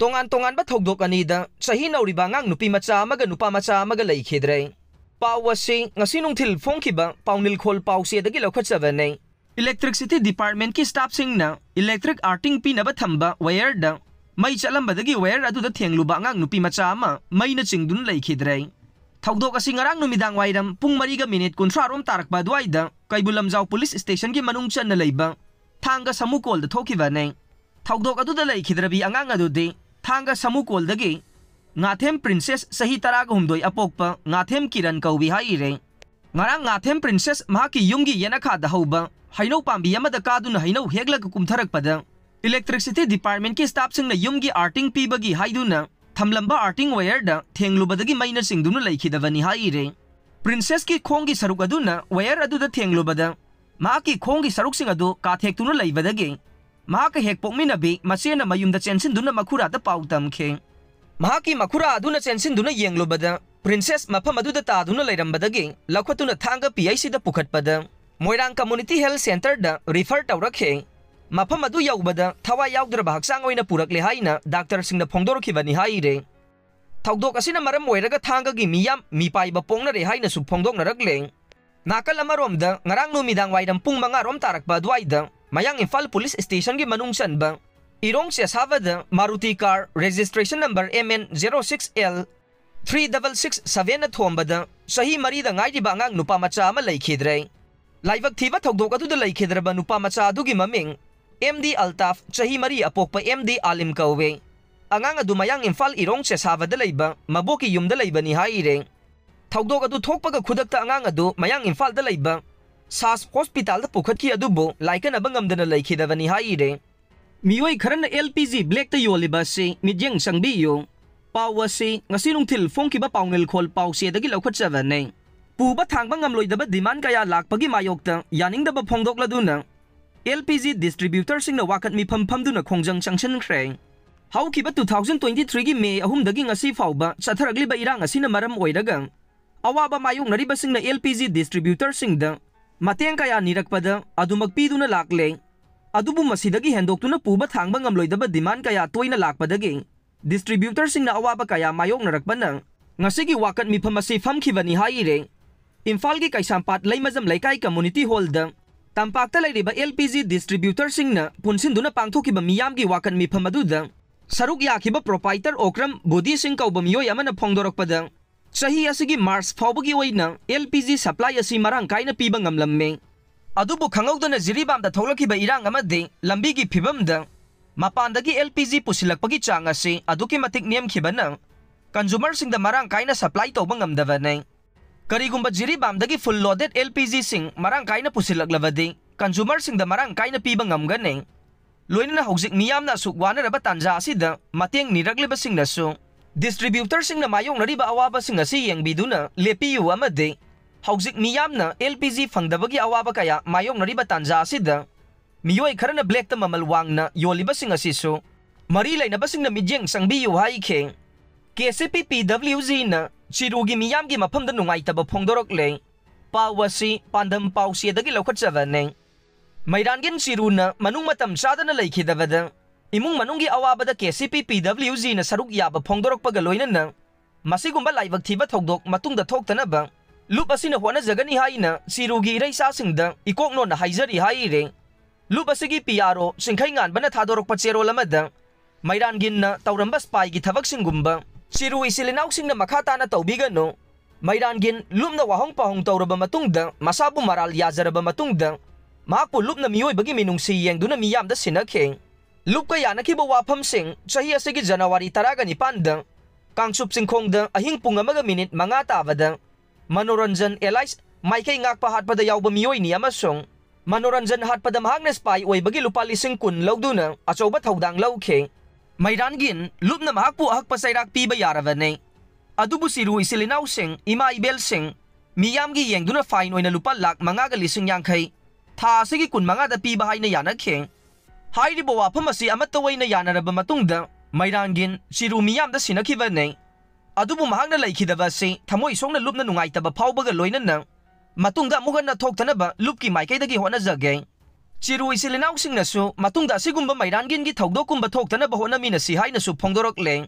Tongan ba thogdok anida sahi nauriba ngang nupi macha amaga nupa macha amaga leikhidre. Pau asi ngasi nungthil phongkhiba paunil khol pause dagi lokhatsabanei. Electricity Department ki staff sing na electric arting pinaba thamba wire da mai chalambadagi wire adu da thengluba ngang nupi macha ama mai na chingdun leikhidre. Thogdok asi ngarang numidang wairam pung 4:30 rom tarakba duaida Kaibulamjau Police Station ki manung chan na leiba thanga samukol da thokibane. Thogdok adu da leikhidrebi angang adu de thanga samukol dagi Ngathem Princess sahi taraga humdoi apokpa Ngathem Kiran kaubi haire. Ngarang Ngathem Princess mahaki yumgi yenakha da hauba haino pambi yamada kaduna haino heglaga kumtharakpada Electricity Department ki staff sing na yumgi arting pibagi haiduna thamlamba arting wire da thenglubadagi maina singduna leikhidavani haire. Princess ki khongi saruk aduna wire adu da thenglubada mahaki khongi saruk sing adu kathektuna leibadagi mahaka hekpokminabi masena mayumda chensin makhura da pautamkhe. Mahaki makhura aduna chensin duna yenglubada Princess mafam aduda taduna leirambadagi lakhwatuna thanga PIC da pukhatpada Moirang Community Health Center da refer tawrakhe. Mafam adu yaubada thawa yaugdraba haksang oina purakle haina doctor singna phongdorkhibani haire. Thogdok asina maram oiraga thanga gi miyam mipaiba pongnare haina su phongdoknarakle. Nakal amaromda ngarang numidang wairam pung 5 rom tarakba duaida Mayang Imphal Police Station gi manung sanba Irong Siasavada Maruti car registration number MN06L 3667 na thombada sahi marida ngairiba ngang nupa macha ama leikhidre. Laibak thiba thogdok adu da leikhidreba nupa macha adu gi maming MD Altaf sahi mari apokpa MD Alim kauwe. Angang adu Mayang Imphal Irong Siasavada leiba maboki yumda leiba ni haire. Thogdok adu thokpaga khudakta angang adu Mayang Imphal da leiba SAS Hospital da pukhatki adubo laikan abangamdana leikhidavani haire. Mioi kharana LPG black ta yoliba se midyang sangbiyo pawa se ngasi nungthil phongkiba paunel khol pause dagi lokhatsawane puba thangba ngamloidaba demand kaya lakpagi mayokta yaningdaba phongdokladuna LPG distributor singna wakat mi phamduna khongjang changchen khre haukiba 2023 gi May 3 dagi ngasi fauba chatharagliba irang asina maram oiraga awaba mayong nariba singna LPG distributor singda mateng kaya nirakpada adumagpiduna lakle adubu masidagi hendoktuna puba thangba ngamloidaba demand kaya toina lakpadagi distributor singna awaba kaya mayong narakpana ngasigi wakat mifam asi famkhibani haire. Imphal gi Kaisampat Laimazam Laikai Community Hall da tampakta lairiba LPG distributor singna punsinduna pangthokiba miyam gi wakat mifam aduda saruk yakiba proprietor Okram Budi Singh kauba miyoi amana phongdorakpada sahi asigi Mars faubagi oina LPG supply asi marang kaina piba ngamlamme. Adubu khangawdana jiribamda tholakiba irang amade lambigi phibamda mapandagi LPG pusilakpagi chang ase aduki matik nemkhibana consumer singda marang kaina supply tawba ngamdavane. Karigumba jiribamdagi full loaded LPG sing marang kaina pusilaklawadi consumer singda marang kaina piba ngamgane. Loinana hojik miyamna sukwanaraba tanja asida mateng niragliba singnasu distributor singna mayong nariba awaba singasi yengbiduna lepiyu amade hojik miyamna LPG fangdabagi awaba kaya mayong nariba tanja asida miyoi kharana black ta mamal wangna yoliba singasisu mari lainaba singna midyeng sangbiyu haikhe KCP PWZ na chirugi miyamgi mafamda nungaitaba phongdorokle pawasi pandam pausi dagi lokhatsawane mairangin chiruna manung matam chadana leikhidabada imung manunggi awabada KCP PWZ na saruk yaba phongdorokpaga loinana masigumba laibak thiba thogdok matungda thoktanaba lup asina hona jagani haina chirugi reisa singda ikokno na haijari haire lup asigi PRO singkhai ngan bana thadorokpa cherol amada mairangin na tauramba spy gi thabak singumba chiru isilinau singna makhata na tawbigano mairangin lumna wahong pahong tawraba matungda masabu maral yazaraba matungda mahakpo lupna miyoi bagi minungsi yengduna miyamda sinakhe lup kaya nakiba wafam sing sahi asigi January 19 kangsup singkhongda ahing pung 1 minute mga tabada Manoranjan Elias maikay ngakpa hatpada yawba miyoi ni amasong Manoranjan hatpada mahagna spy oy bagi lupa 10,000 lawduna achoba thawdang lawkhe mairangin lupna mahakpo ahakpa sayrak piba yaravane adubu siru isilinau sing ima ibel sing miyamgi yengduna fine oyna lupa lak mga galising yangkhay tha asigi kun mga da piba hayna yanakhe hairibo wafam asi amataway na yanaraba matungda mairangin siru miyamda sinakibane adubu mahagna laikhidaba si thamoy songna lupna nungaitaba phawbaga loinana matungda amuga na thoktanaba lupki maikaydagi honajage Chiru isilinaw sing nasu, matungda sigumba mayranggin gi thogdok kumba thoktanaba honamina si hainasu phongdorok leng.